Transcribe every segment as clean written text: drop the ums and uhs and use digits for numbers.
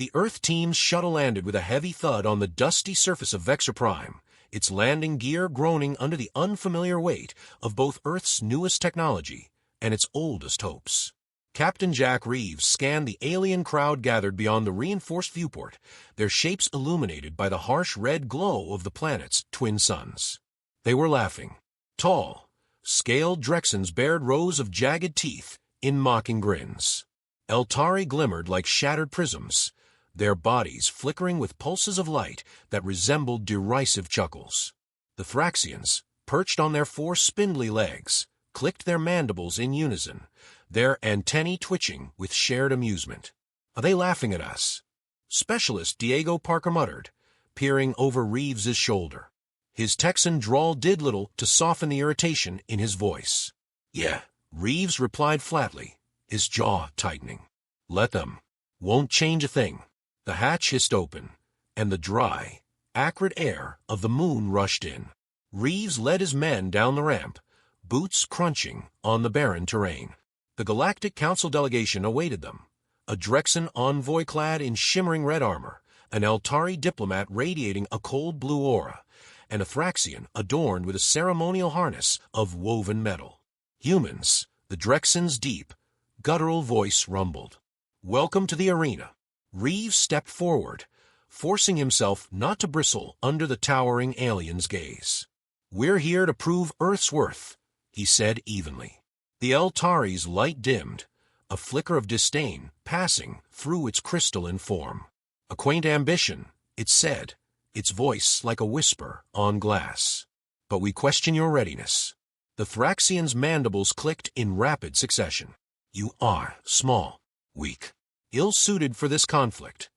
The Earth team's shuttle landed with a heavy thud on the dusty surface of Vexor Prime, its landing gear groaning under the unfamiliar weight of both Earth's newest technology and its oldest hopes. Captain Jack Reeves scanned the alien crowd gathered beyond the reinforced viewport, their shapes illuminated by the harsh red glow of the planet's twin suns. They were laughing. Tall, scaled Drexens bared rows of jagged teeth in mocking grins. Eltari glimmered like shattered prisms, their bodies flickering with pulses of light that resembled derisive chuckles. The Thraxians, perched on their four spindly legs, clicked their mandibles in unison, their antennae twitching with shared amusement. "Are they laughing at us?" Specialist Diego Parker muttered, peering over Reeves's shoulder. His Texan drawl did little to soften the irritation in his voice. "Yeah," Reeves replied flatly, his jaw tightening. "Let them. Won't change a thing." The hatch hissed open, and the dry, acrid air of the moon rushed in. Reeves led his men down the ramp, boots crunching on the barren terrain. The Galactic Council delegation awaited them, a Drexen envoy clad in shimmering red armor, an Eltari diplomat radiating a cold blue aura, and a Thraxian adorned with a ceremonial harness of woven metal. "Humans," the Drexen's deep, guttural voice rumbled. "Welcome to the arena." Reeves stepped forward, forcing himself not to bristle under the towering alien's gaze. "We're here to prove Earth's worth," he said evenly. The Eltari's light dimmed, a flicker of disdain passing through its crystalline form. "A quaint ambition," it said, its voice like a whisper on glass. "But we question your readiness." The Thraxian's mandibles clicked in rapid succession. "You are small, weak, ill-suited for this conflict."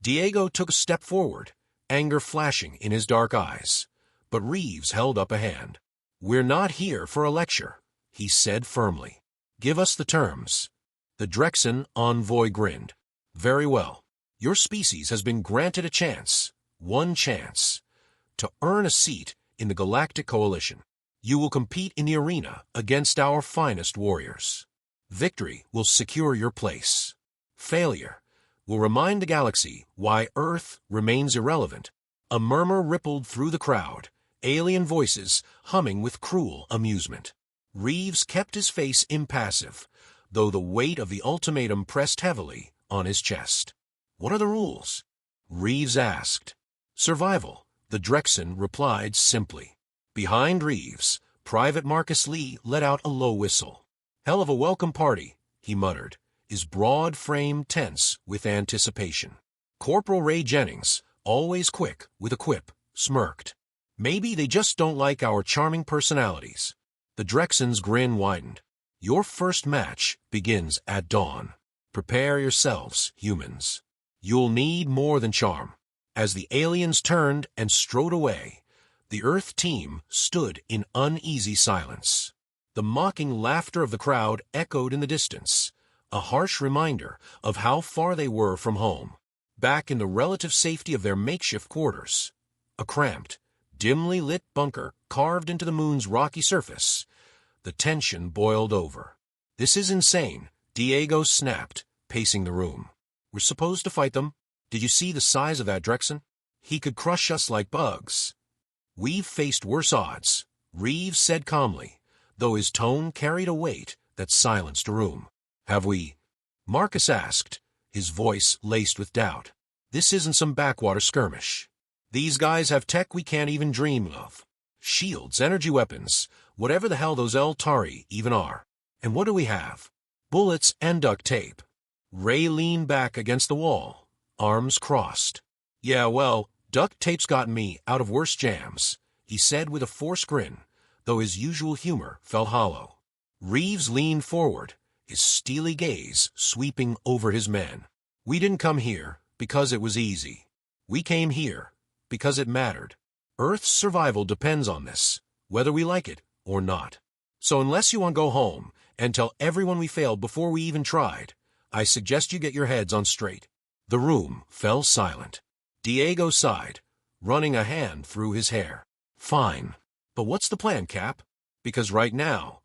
Diego took a step forward, anger flashing in his dark eyes, but Reeves held up a hand. "We're not here for a lecture," he said firmly. "Give us the terms." The Drexen envoy grinned. "Very well. Your species has been granted a chance, one chance, to earn a seat in the Galactic Coalition. You will compete in the arena against our finest warriors. Victory will secure your place. Failure will remind the galaxy why Earth remains irrelevant." A murmur rippled through the crowd, alien voices humming with cruel amusement. Reeves kept his impassive impassive, though the weight of the ultimatum pressed heavily on his chest. "What are the rules?" Reeves asked. "Survival," the Drexen replied simply. Behind Reeves, Private Marcus Lee let out a low whistle. "Hell of a welcome party," he muttered, his broad frame tense with anticipation. Corporal Ray Jennings, always quick with a quip, smirked. "Maybe they just don't like our charming personalities." The Drexen's grin widened. "Your first match begins at dawn. Prepare yourselves, humans. You'll need more than charm." As the aliens turned and strode away, the Earth team stood in uneasy silence. The mocking laughter of the crowd echoed in the distance, a harsh reminder of how far they were from home. Back in the relative safety of their makeshift quarters, a cramped, dimly lit bunker carved into the moon's rocky surface, the tension boiled over. "This is insane," Diego snapped, pacing the room. "We're supposed to fight them. Did you see the size of that Drexen? He could crush us like bugs." "We've faced worse odds," Reeves said calmly, though his tone carried a weight that silenced a room. "Have we?" Marcus asked, his voice laced with doubt. "This isn't some backwater skirmish. These guys have tech we can't even dream of. Shields, energy weapons, whatever the hell those Eltari even are. And what do we have? Bullets and duct tape." Ray leaned back against the wall, arms crossed. "Yeah, well, duct tape's gotten me out of worse jams," he said with a forced grin, though his usual humor felt hollow. Reeves leaned forward, his steely gaze sweeping over his men. "We didn't come here because it was easy. We came here because it mattered. Earth's survival depends on this, whether we like it or not. So unless you want to go home and tell everyone we failed before we even tried, I suggest you get your heads on straight." The room fell silent. Diego sighed, running a hand through his hair. "Fine. But what's the plan, Cap? Because right now,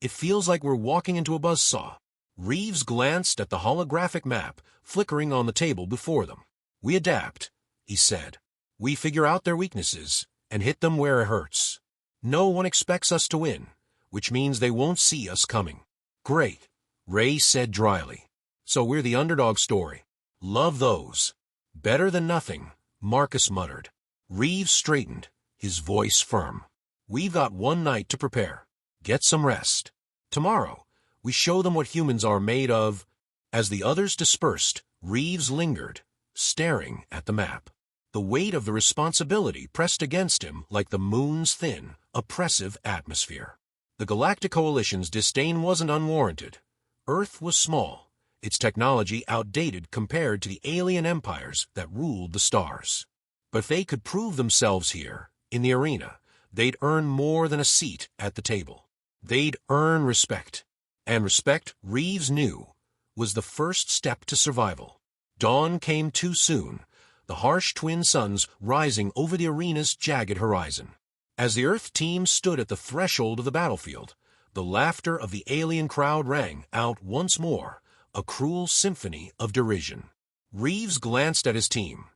it feels like we're walking into a buzzsaw." Reeves glanced at the holographic map flickering on the table before them. "We adapt," he said. "We figure out their weaknesses and hit them where it hurts. No one expects us to win, which means they won't see us coming." "Great," Ray said dryly. "So we're the underdog story. Love those." "Better than nothing," Marcus muttered. Reeves straightened, his voice firm. "We've got one night to prepare. Get some rest. Tomorrow, we show them what humans are made of." As the others dispersed, Reeves lingered, staring at the map. The weight of the responsibility pressed against him like the moon's thin, oppressive atmosphere. The Galactic Coalition's disdain wasn't unwarranted. Earth was small, its technology outdated compared to the alien empires that ruled the stars. But if they could prove themselves here, in the arena, they'd earn more than a seat at the table. They'd earn respect. And respect, Reeves knew, was the first step to survival. Dawn came too soon, the harsh twin suns rising over the arena's jagged horizon. As the Earth team stood at the threshold of the battlefield, the laughter of the alien crowd rang out once more, a cruel symphony of derision. Reeves glanced at his team.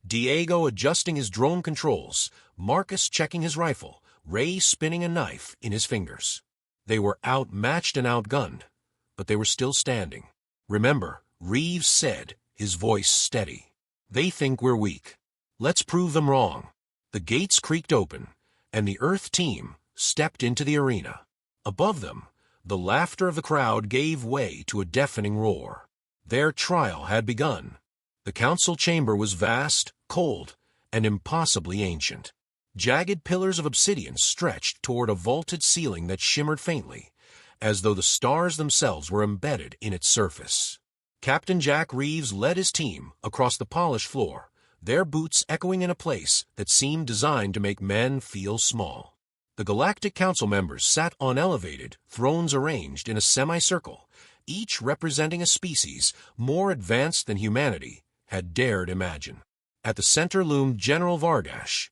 Diego adjusting his drone controls, Marcus checking his rifle, Ray spinning a knife in his fingers. They were outmatched and outgunned, but they were still standing. "Remember," Reeves said, his voice steady. "They think we're weak. Let's prove them wrong." The gates creaked open, and the Earth team stepped into the arena. Above them, the laughter of the crowd gave way to a deafening roar. Their trial had begun. The council chamber was vast, cold, and impossibly ancient. Jagged pillars of obsidian stretched toward a vaulted ceiling that shimmered faintly, as though the stars themselves were embedded in its surface. Captain Jack Reeves led his team across the polished floor, their boots echoing in a place that seemed designed to make men feel small. The Galactic Council members sat on elevated thrones arranged in a semicircle, each representing a species more advanced than humanity had dared imagine. At the center loomed General Vargash,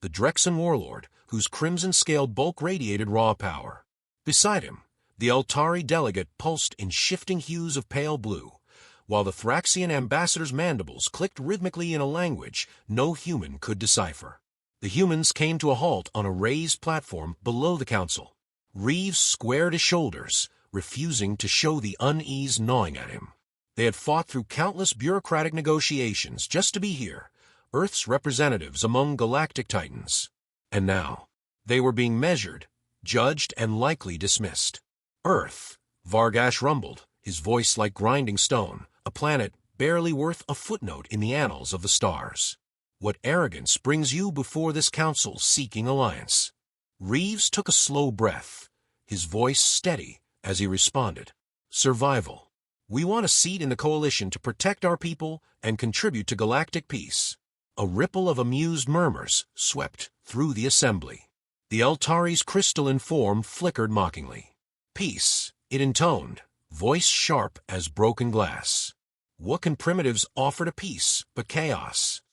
the Drexen warlord whose crimson-scaled bulk radiated raw power. Beside him, the Altari delegate pulsed in shifting hues of pale blue, while the Thraxian ambassador's mandibles clicked rhythmically in a language no human could decipher. The humans came to a halt on a raised platform below the council. Reeves squared his shoulders, refusing to show the unease gnawing at him. They had fought through countless bureaucratic negotiations just to be here, Earth's representatives among galactic titans. And now, they were being measured, judged, and likely dismissed. "Earth," Vargash rumbled, his voice like grinding stone, "a planet barely worth a footnote in the annals of the stars. What arrogance brings you before this council seeking alliance?" Reeves took a slow breath, his voice steady as he responded. "Survival. We want a seat in the coalition to protect our people and contribute to galactic peace." A ripple of amused murmurs swept through the assembly. The Altari's crystalline form flickered mockingly. "Peace," it intoned, voice sharp as broken glass. "What can primitives offer to peace but chaos?"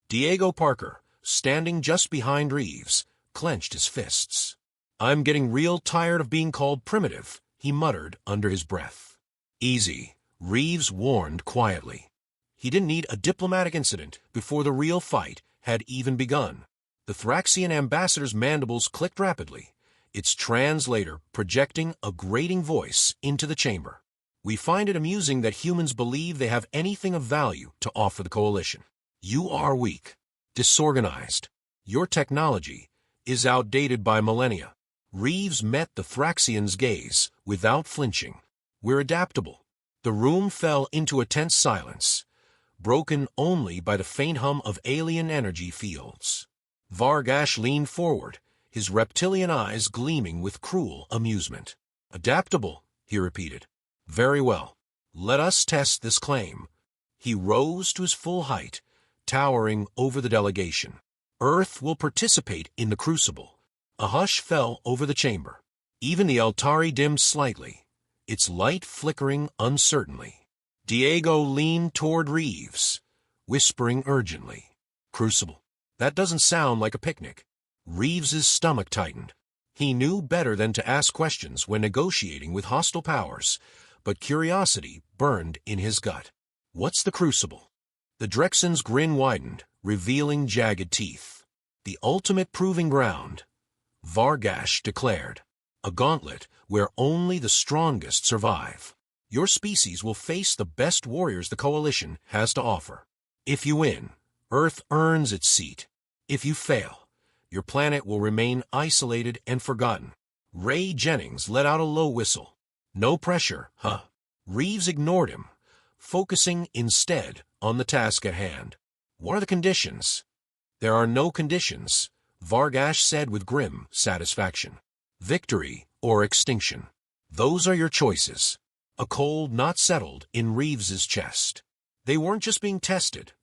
Diego Parker, standing just behind Reeves, clenched his fists. "I'm getting real tired of being called primitive," he muttered under his breath. "Easy," Reeves warned quietly. He didn't need a diplomatic incident before the real fight had even begun. The Thraxian ambassador's mandibles clicked rapidly, its translator projecting a grating voice into the chamber. "We find it amusing that humans believe they have anything of value to offer the coalition. You are weak, disorganized. Your technology is outdated by millennia." Reeves met the Thraxian's gaze without flinching. "We're adaptable." The room fell into a tense silence, broken only by the faint hum of alien energy fields. Vargash leaned forward, his reptilian eyes gleaming with cruel amusement. "Adaptable," he repeated. "Very well. Let us test this claim." He rose to his full height, towering over the delegation. "Earth will participate in the crucible." A hush fell over the chamber. Even the Altari dimmed slightly, its light flickering uncertainly. Diego leaned toward Reeves, whispering urgently. "Crucible. That doesn't sound like a picnic." Reeves's stomach tightened. He knew better than to ask questions when negotiating with hostile powers, but curiosity burned in his gut. What's the crucible? The Drexen's grin widened, revealing jagged teeth. The ultimate proving ground, Vargash declared. A gauntlet where only the strongest survive. Your species will face the best warriors the Coalition has to offer. If you win, Earth earns its seat. If you fail, your planet will remain isolated and forgotten. Ray Jennings let out a low whistle. No pressure, huh? Reeves ignored him, focusing instead on the task at hand. What are the conditions? There are no conditions, Vargash said with grim satisfaction. Victory or extinction. Those are your choices. A cold not settled in Reeves's chest. They weren't just being tested.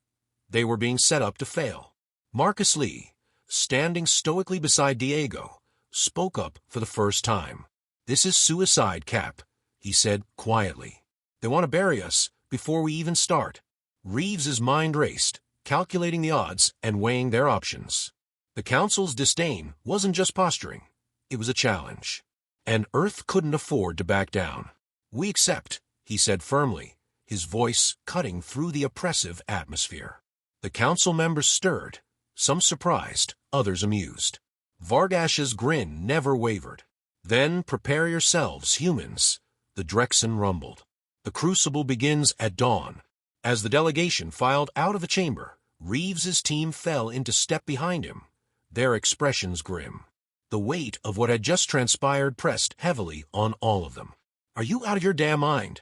They were being set up to fail. Marcus Lee, standing stoically beside Diego, spoke up for the first time. This is suicide, Cap, he said quietly. They want to bury us before we even start. Reeves's mind raced, calculating the odds and weighing their options. The Council's disdain wasn't just posturing. It was a challenge. And Earth couldn't afford to back down. We accept, he said firmly, his voice cutting through the oppressive atmosphere. The Council members stirred, some surprised, others amused. Vargash's grin never wavered. Then prepare yourselves, humans, the Drexen rumbled. The crucible begins at dawn. As the delegation filed out of the chamber, Reeves's team fell into step behind him, their expressions grim. The weight of what had just transpired pressed heavily on all of them. Are you out of your damn mind?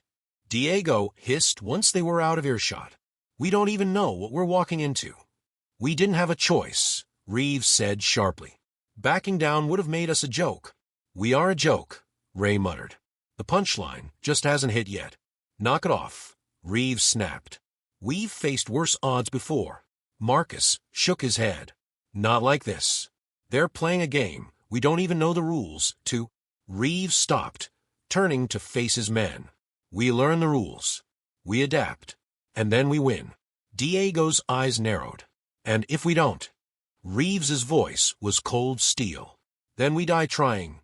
Diego hissed once they were out of earshot. We don't even know what we're walking into. We didn't have a choice, Reeves said sharply. Backing down would have made us a joke. We are a joke, Ray muttered. The punchline just hasn't hit yet. Knock it off, Reeves snapped. We've faced worse odds before. Marcus shook his head. Not like this. They're playing a game. We don't even know the rules to... Reeves stopped, turning to face his men. We learn the rules. We adapt. And then we win. Diego's eyes narrowed. And if we don't? Reeves's voice was cold steel. Then we die trying.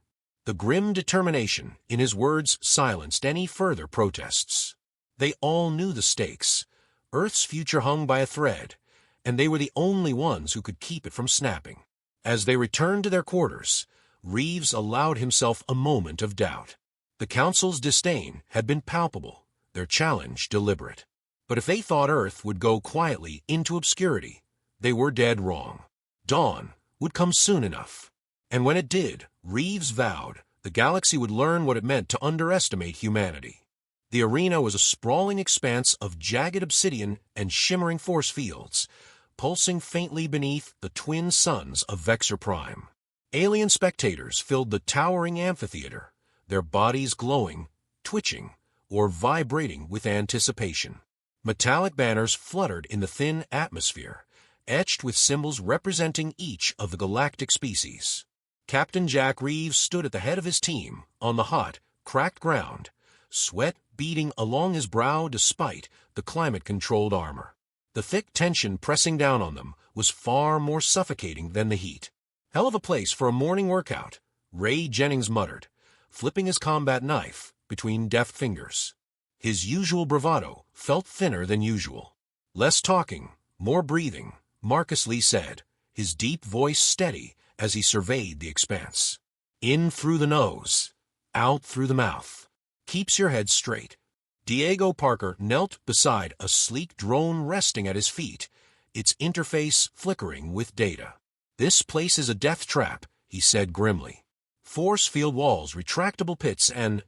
The grim determination in his words silenced any further protests. They all knew the stakes. Earth's future hung by a thread, and they were the only ones who could keep it from snapping. As they returned to their quarters, Reeves allowed himself a moment of doubt. The Council's disdain had been palpable, their challenge deliberate. But if they thought Earth would go quietly into obscurity, they were dead wrong. Dawn would come soon enough. And when it did, Reeves vowed the galaxy would learn what it meant to underestimate humanity. The arena was a sprawling expanse of jagged obsidian and shimmering force fields, pulsing faintly beneath the twin suns of Vexor Prime. Alien spectators filled the towering amphitheater, their bodies glowing, twitching, or vibrating with anticipation. Metallic banners fluttered in the thin atmosphere, etched with symbols representing each of the galactic species. Captain Jack Reeves stood at the head of his team on the hot, cracked ground, sweat beading along his brow despite the climate-controlled armor. The thick tension pressing down on them was far more suffocating than the heat. Hell of a place for a morning workout, Ray Jennings muttered, flipping his combat knife between deft fingers. His usual bravado felt thinner than usual. Less talking, more breathing, Marcus Lee said, his deep voice steady as he surveyed the expanse. In through the nose, out through the mouth. Keeps your head straight. Diego Parker knelt beside a sleek drone resting at his feet, its interface flickering with data. This place is a death trap, he said grimly. Force field walls, retractable pits, and...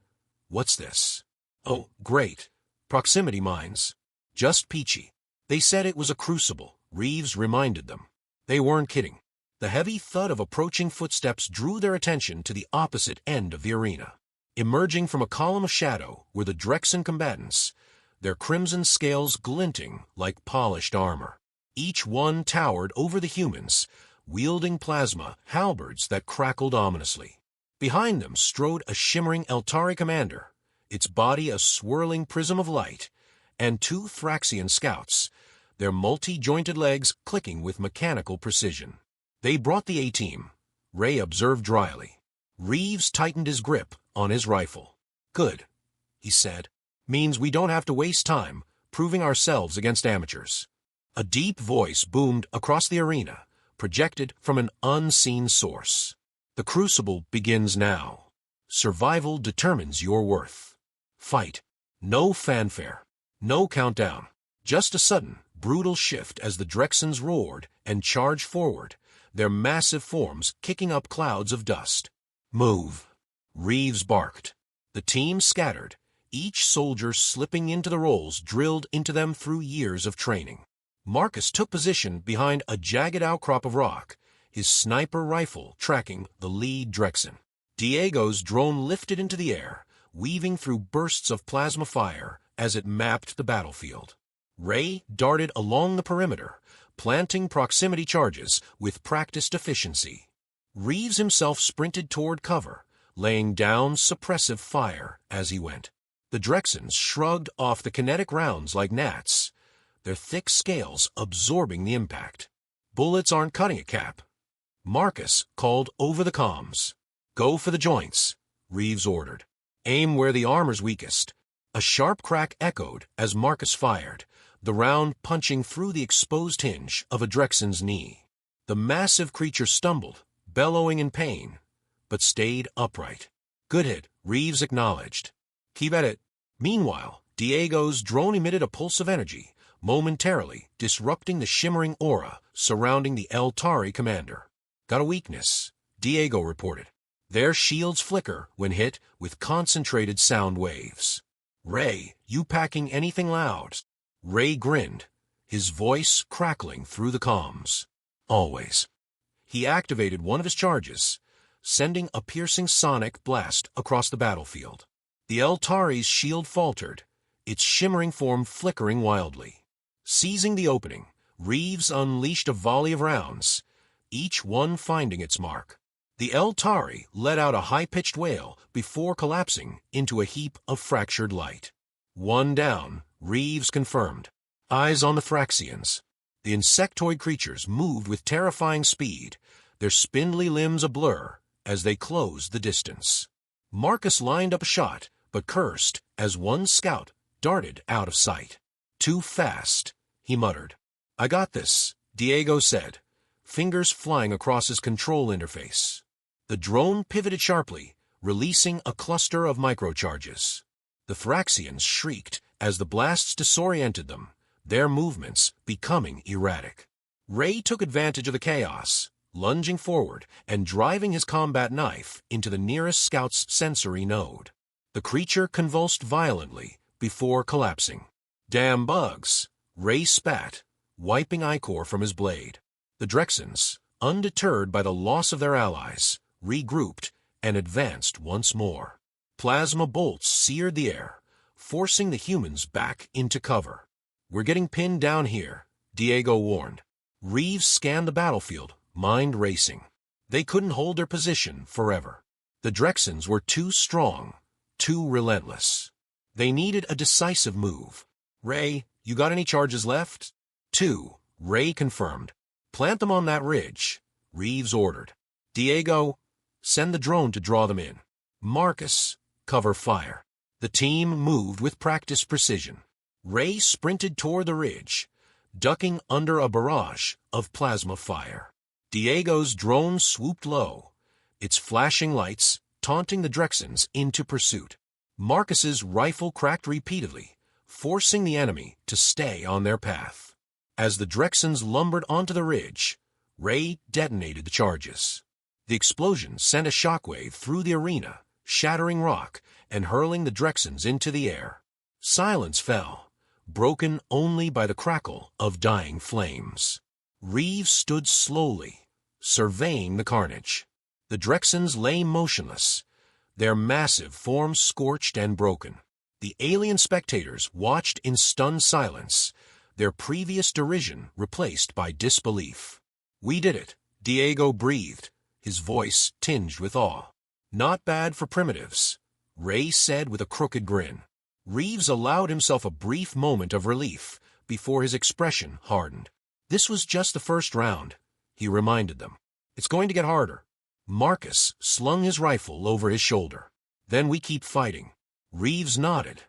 What's this? Oh, great. Proximity mines. Just peachy. They said it was a crucible, Reeves reminded them. They weren't kidding. The heavy thud of approaching footsteps drew their attention to the opposite end of the arena. Emerging from a column of shadow were the Drexen combatants, their crimson scales glinting like polished armor. Each one towered over the humans, wielding plasma halberds that crackled ominously. Behind them strode a shimmering Eltari commander, its body a swirling prism of light, and two Thraxian scouts, their multi-jointed legs clicking with mechanical precision. They brought the A-team, Ray observed dryly. Reeves tightened his grip on his rifle. Good, he said. means we don't have to waste time proving ourselves against amateurs. A deep voice boomed across the arena, projected from an unseen source. The crucible begins now. Survival determines your worth. Fight. No fanfare. No countdown. Just a sudden, brutal shift as the Drexens roared and charged forward, their massive forms kicking up clouds of dust. Move. Reeves barked. The team scattered, each soldier slipping into the roles drilled into them through years of training. Marcus took position behind a jagged outcrop of rock, his sniper rifle tracking the lead Drexen. Diego's drone lifted into the air, weaving through bursts of plasma fire as it mapped the battlefield. Ray darted along the perimeter, planting proximity charges with practiced efficiency. Reeves himself sprinted toward cover, laying down suppressive fire as he went. The Drexens shrugged off the kinetic rounds like gnats, their thick scales absorbing the impact. Bullets aren't cutting it, Cap. Marcus called over the comms. Go for the joints, Reeves ordered. Aim where the armor's weakest. A sharp crack echoed as Marcus fired, the round punching through the exposed hinge of a Drexen's knee. The massive creature stumbled, bellowing in pain, but stayed upright. Good hit, Reeves acknowledged. Keep at it. Meanwhile, Diego's drone emitted a pulse of energy, momentarily disrupting the shimmering aura surrounding the Eltari commander. Got a weakness, Diego reported. Their shields flicker when hit with concentrated sound waves. Ray, you packing anything loud? Ray grinned, his voice crackling through the comms. Always. He activated one of his charges, sending a piercing sonic blast across the battlefield. The Eltari's shield faltered, its shimmering form flickering wildly. Seizing the opening, Reeves unleashed a volley of rounds, each one finding its mark. The Eltari let out a high-pitched wail before collapsing into a heap of fractured light. One down, Reeves confirmed. Eyes on the Thraxians. The insectoid creatures moved with terrifying speed, their spindly limbs a blur as they closed the distance. Marcus lined up a shot, but cursed as one scout darted out of sight. Too fast, he muttered. I got this, Diego said, fingers flying across his control interface. The drone pivoted sharply, releasing a cluster of microcharges. The Thraxians shrieked as the blasts disoriented them, their movements becoming erratic. Ray took advantage of the chaos, lunging forward and driving his combat knife into the nearest scout's sensory node. The creature convulsed violently before collapsing. Damn bugs, Ray spat, wiping ichor from his blade. The Drexens, undeterred by the loss of their allies, regrouped and advanced once more. Plasma bolts seared the air, forcing the humans back into cover. We're getting pinned down here, Diego warned. Reeves scanned the battlefield, mind racing. They couldn't hold their position forever. The Drexens were too strong, too relentless. They needed a decisive move. Ray, you got any charges left? 2, Ray confirmed. Plant them on that ridge, Reeves ordered. Diego, send the drone to draw them in. Marcus, cover fire. The team moved with practiced precision. Ray sprinted toward the ridge, ducking under a barrage of plasma fire. Diego's drone swooped low, its flashing lights taunting the Drexens into pursuit. Marcus's rifle cracked repeatedly, forcing the enemy to stay on their path. As the Drexens lumbered onto the ridge, Ray detonated the charges. The explosion sent a shockwave through the arena, shattering rock and hurling the Drexens into the air. Silence fell, broken only by the crackle of dying flames. Reeves stood slowly, surveying the carnage. The Drexens lay motionless, their massive forms scorched and broken. The alien spectators watched in stunned silence, their previous derision replaced by disbelief. We did it, Diego breathed, his voice tinged with awe. Not bad for primitives, Ray said with a crooked grin. Reeves allowed himself a brief moment of relief before his expression hardened. This was just the first round, he reminded them. It's going to get harder. Marcus slung his rifle over his shoulder. Then we keep fighting. Reeves nodded,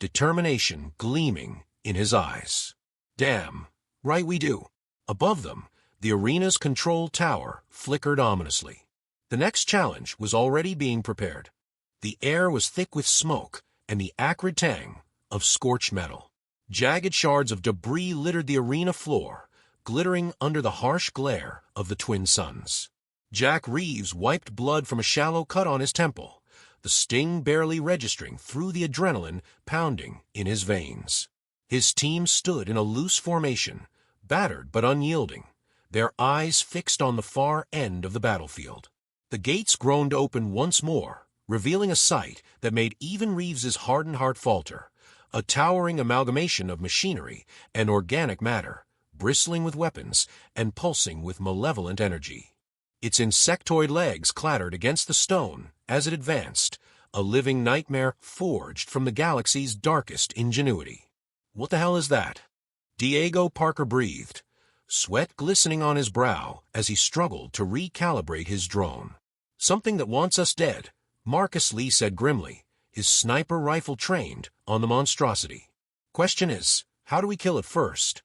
determination gleaming in his eyes. Damn, right we do. Above them, the arena's control tower flickered ominously. The next challenge was already being prepared. The air was thick with smoke and the acrid tang of scorched metal. Jagged shards of debris littered the arena floor, glittering under the harsh glare of the twin suns. Jack Reeves wiped blood from a shallow cut on his temple, the sting barely registering through the adrenaline pounding in his veins. His team stood in a loose formation, battered but unyielding, their eyes fixed on the far end of the battlefield. The gates groaned open once more, revealing a sight that made even Reeves's hardened heart falter, a towering amalgamation of machinery and organic matter, bristling with weapons and pulsing with malevolent energy. Its insectoid legs clattered against the stone as it advanced, a living nightmare forged from the galaxy's darkest ingenuity. What the hell is that? Diego Parker breathed, sweat glistening on his brow as he struggled to recalibrate his drone. Something that wants us dead, Marcus Lee said grimly, his sniper rifle trained on the monstrosity. Question is, how do we kill it first?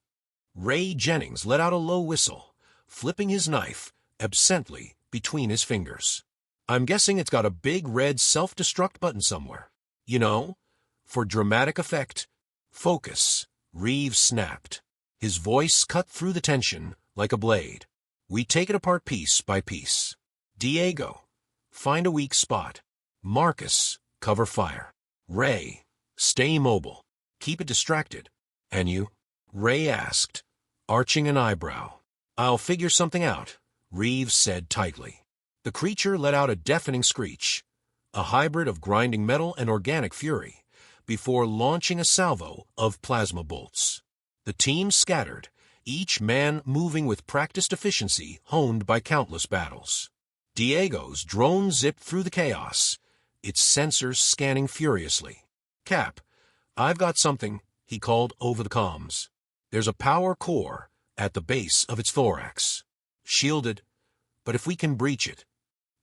Ray Jennings let out a low whistle, flipping his knife absently between his fingers. I'm guessing it's got a big red self-destruct button somewhere. You know, for dramatic effect. Focus, Reeves snapped. His voice cut through the tension like a blade. We take it apart piece by piece. Diego, find a weak spot. Marcus, cover fire. Ray, stay mobile. Keep it distracted. And you? Ray asked, arching an eyebrow. I'll figure something out, Reeves said tightly. The creature let out a deafening screech, a hybrid of grinding metal and organic fury, before launching a salvo of plasma bolts. The team scattered, each man moving with practiced efficiency honed by countless battles. Diego's drone zipped through the chaos, its sensors scanning furiously. Cap, I've got something, he called over the comms. There's a power core at the base of its thorax. Shielded, but if we can breach it,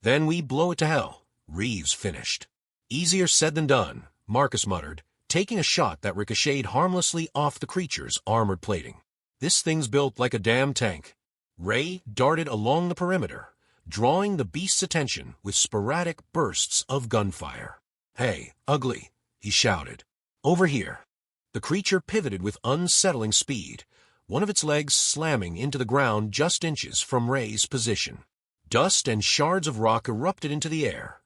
then we blow it to hell, Reeves finished. Easier said than done, Marcus muttered, taking a shot that ricocheted harmlessly off the creature's armored plating. This thing's built like a damn tank. Ray darted along the perimeter, drawing the beast's attention with sporadic bursts of gunfire. Hey, ugly, he shouted. Over here. The creature pivoted with unsettling speed, one of its legs slamming into the ground just inches from Ray's position. Dust and shards of rock erupted into the air,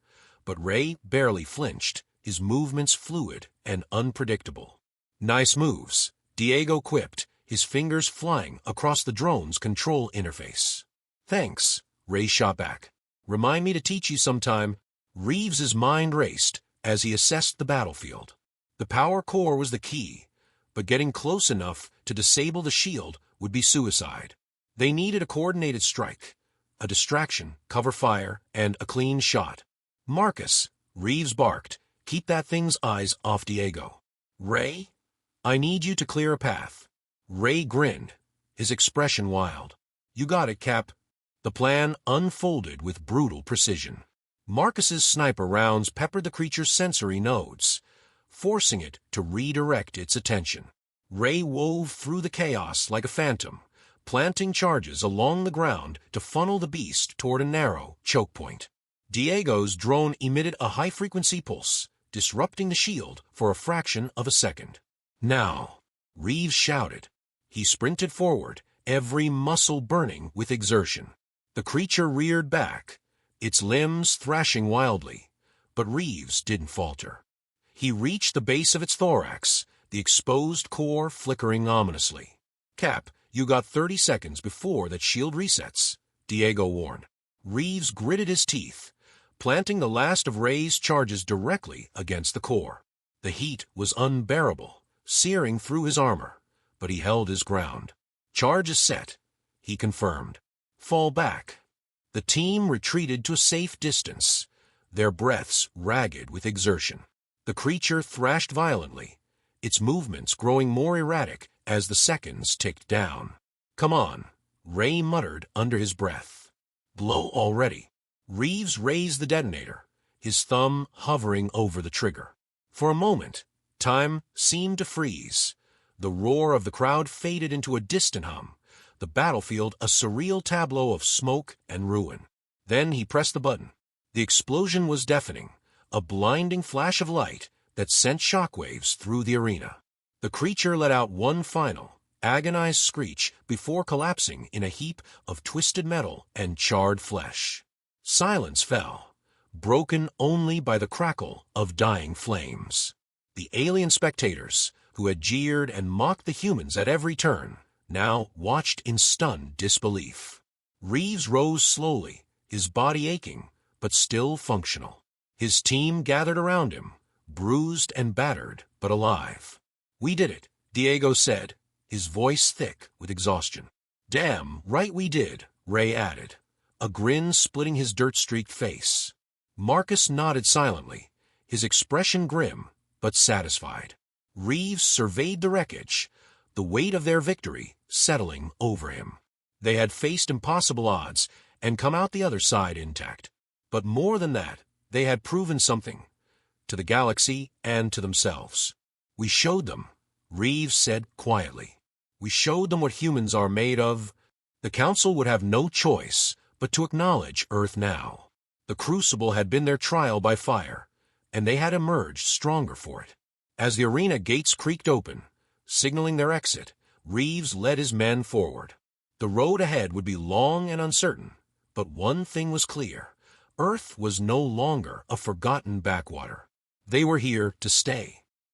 but Ray barely flinched, his movements fluid and unpredictable. Nice moves, Diego quipped, his fingers flying across the drone's control interface. Thanks, Ray shot back. Remind me to teach you sometime. Reeves's mind raced as he assessed the battlefield. The power core was the key, but getting close enough to disable the shield would be suicide. They needed a coordinated strike, a distraction, cover fire, and a clean shot. Marcus, Reeves barked, keep that thing's eyes off Diego. Ray, I need you to clear a path. Ray grinned, his expression wild. You got it, Cap. The plan unfolded with brutal precision. Marcus's sniper rounds peppered the creature's sensory nodes, forcing it to redirect its attention. Ray wove through the chaos like a phantom, planting charges along the ground to funnel the beast toward a narrow choke point. Diego's drone emitted a high-frequency pulse, disrupting the shield for a fraction of a second. Now, Reeves shouted. He sprinted forward, every muscle burning with exertion. The creature reared back, its limbs thrashing wildly, but Reeves didn't falter. He reached the base of its thorax, the exposed core flickering ominously. Cap, you got 30 seconds before that shield resets, Diego warned. Reeves gritted his teeth, planting the last of Ray's charges directly against the core. The heat was unbearable, searing through his armor, but he held his ground. Charge is set, he confirmed. Fall back. The team retreated to a safe distance, their breaths ragged with exertion. The creature thrashed violently, its movements growing more erratic as the seconds ticked down. Come on, Ray muttered under his breath. Blow already. Reeves raised the detonator, his thumb hovering over the trigger. For a moment, Time seemed to freeze. The roar of the crowd faded into a distant hum, the battlefield a surreal tableau of smoke and ruin. Then he pressed the button. The explosion was deafening, a blinding flash of light that sent shockwaves through the arena. The creature let out one final, agonized screech before collapsing in a heap of twisted metal and charred flesh. Silence fell, broken only by the crackle of dying flames. The alien spectators, who had jeered and mocked the humans at every turn, now watched in stunned disbelief. Reeves rose slowly, his body aching, but still functional. His team gathered around him, bruised and battered, but alive. "We did it," Diego said, his voice thick with exhaustion. "Damn right we did," Ray added, a grin splitting his dirt-streaked face. Marcus nodded silently, his expression grim, but satisfied. Reeves surveyed the wreckage, the weight of their victory settling over him. They had faced impossible odds and come out the other side intact. But more than that, they had proven something, to the galaxy and to themselves. "We showed them," Reeves said quietly. "We showed them what humans are made of." The Council would have no choice but to acknowledge Earth now. The Crucible had been their trial by fire, and they had emerged stronger for it. As the arena gates creaked open, signaling their exit, Reeves led his men forward. The road ahead would be long and uncertain, but one thing was clear. Earth was no longer a forgotten backwater. They were here to stay.